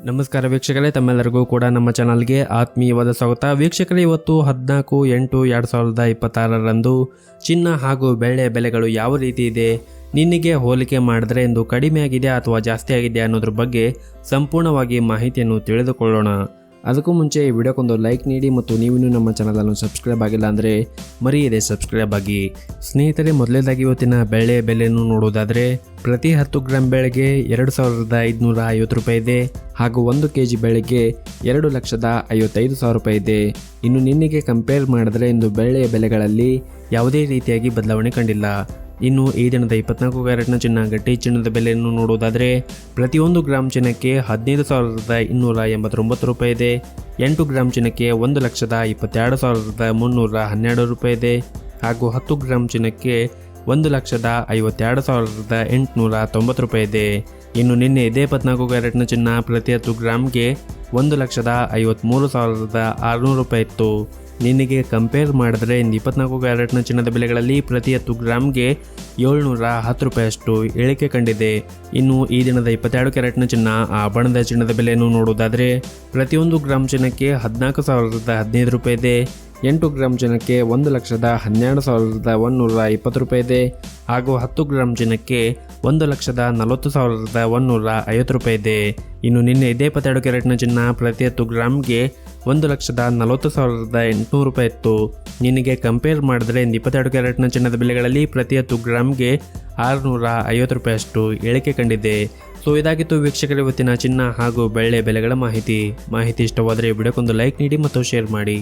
ನಮಸ್ಕಾರ ವೀಕ್ಷಕರೇ, ತಮ್ಮೆಲ್ಲರಿಗೂ ಕೂಡ ನಮ್ಮ ಚಾನಲ್ಗೆ ಆತ್ಮೀಯವಾದ ಸ್ವಾಗತ. ವೀಕ್ಷಕರೇ, ಇವತ್ತು 14/8/2026ರಂದು ಚಿನ್ನ ಹಾಗೂ ಬೆಳ್ಳಿಯ ಬೆಲೆಗಳು ಯಾವ ರೀತಿ ಇದೆ, ನಿನ್ನೆಗೆ ಹೋಲಿಕೆ ಮಾಡಿದ್ರೆ ಇಂದು ಕಡಿಮೆ ಆಗಿದೆ ಅಥವಾ ಜಾಸ್ತಿ ಆಗಿದೆ ಅನ್ನೋದ್ರ ಬಗ್ಗೆ ಸಂಪೂರ್ಣವಾಗಿ ಮಾಹಿತಿಯನ್ನು ತಿಳಿದುಕೊಳ್ಳೋಣ. ಅದಕ್ಕೂ ಮುಂಚೆ ಈ ವಿಡಿಯೋಕ್ಕೊಂದು ಲೈಕ್ ನೀಡಿ ಮತ್ತು ನೀವಿನ್ನೂ ನಮ್ಮ ಚಾನಲನ್ನು ಸಬ್ಸ್ಕ್ರೈಬ್ ಆಗಿಲ್ಲ ಅಂದರೆ ಮರೆಯದೆ ಸಬ್ಸ್ಕ್ರೈಬ್ ಆಗಿ. ಸ್ನೇಹಿತರೆ, ಮೊದಲನೇದಾಗಿ ಇವತ್ತಿನ ಬೆಳ್ಳಿಯ ಬೆಲೆಯನ್ನು ನೋಡೋದಾದರೆ ಪ್ರತಿ 10 ಗ್ರಾಂ ಬೆಳೆಗೆ 2,550 ರೂಪಾಯಿ ಇದೆ ಹಾಗೂ 1 kg ಬೆಳೆಗೆ 2,55,000 ರೂಪಾಯಿ ಇದೆ. ಇನ್ನು ನಿನ್ನೆಗೆ ಕಂಪೇರ್ ಮಾಡಿದ್ರೆ ಇಂದು ಬೆಳ್ಳಿಯ ಬೆಲೆಗಳಲ್ಲಿ ಯಾವುದೇ ರೀತಿಯಾಗಿ ಬದಲಾವಣೆ ಕಂಡಿಲ್ಲ. ಇನ್ನು ಈ ದಿನದ 24 ಕ್ಯಾರೆಟ್ನ ಚಿನ್ನ ಗಟ್ಟಿ ಚಿನ್ನದ ಬೆಲೆಯನ್ನು ನೋಡುವುದಾದರೆ ಪ್ರತಿಯೊಂದು ಗ್ರಾಮ್ ಚಿನ್ನಕ್ಕೆ 15,289 ರೂಪಾಯಿ ಇದೆ. 8 ಗ್ರಾಮ್ ಚಿನ್ನಕ್ಕೆ 1,22,312 ರೂಪಾಯಿ ಇದೆ ಹಾಗೂ 10 ಗ್ರಾಮ್ ಚಿನ್ನಕ್ಕೆ 1,52,890 ರೂಪಾಯಿ ಇದೆ. ಇನ್ನು ನಿನ್ನೆ ಇದೇ 24 ಕ್ಯಾರೆಟ್ನ ಚಿನ್ನ ಪ್ರತಿ 10 ಗ್ರಾಮ್ಗೆ 1,53,600 ರೂಪಾಯಿ ಇತ್ತು. ನಿನ್ನೆಗೆ ಕಂಪೇರ್ ಮಾಡಿದ್ರೆ 24 ಕ್ಯಾರೆಟ್ನ ಚಿನ್ನದ ಬೆಲೆಗಳಲ್ಲಿ ಪ್ರತಿ 10 ಗ್ರಾಮ್ಗೆ 710 ರೂಪಾಯಿಯಷ್ಟು ಇಳಿಕೆ ಕಂಡಿದೆ. ಇನ್ನು ಈ ದಿನದ 22 ಕ್ಯಾರೆಟ್ನ ಚಿನ್ನ ಆಭರಣದ ಚಿನ್ನದ ಬೆಲೆಯನ್ನು ನೋಡುವುದಾದರೆ ಪ್ರತಿಯೊಂದು ಗ್ರಾಮ್ ಚಿನ್ನಕ್ಕೆ 14,015 ರೂಪಾಯಿ ಇದೆ. 8 ಗ್ರಾಮ್ ಚಿನ್ನಕ್ಕೆ 1,12,120 ರೂಪಾಯಿ ಇದೆ ಹಾಗೂ 10 ಗ್ರಾಮ್ ಚಿನ್ನಕ್ಕೆ 1,40,150 ರೂಪಾಯಿ ಇದೆ. ಇನ್ನು ನಿನ್ನೆ ಇದೇ 22 ಕ್ಯಾರೆಟ್ನ ಚಿನ್ನ ಪ್ರತಿ 10 ಗ್ರಾಮ್ಗೆ 1,40,800 ರೂಪಾಯಿ ಇತ್ತು. ನಿನ್ನೆಗೆ ಕಂಪೇರ್ ಮಾಡಿದ್ರೆ 22 ಕ್ಯಾರೆಟ್ನ ಚಿನ್ನದ ಬೆಲೆಗಳಲ್ಲಿ ಪ್ರತಿ 10 ಗ್ರಾಮ್ಗೆ 650 ರೂಪಾಯಿಯಷ್ಟು ಇಳಿಕೆ ಕಂಡಿದೆ. ಸೊ ಇದಾಗಿತ್ತು ವೀಕ್ಷಕರ ಇವತ್ತಿನ ಚಿನ್ನ ಹಾಗೂ ಬೆಳ್ಳಿಯ ಬೆಲೆಗಳ ಮಾಹಿತಿ ಇಷ್ಟವಾದರೆ ವಿಡಿಯೋಕ್ಕೊಂದು ಲೈಕ್ ನೀಡಿ ಮತ್ತು ಶೇರ್ ಮಾಡಿ.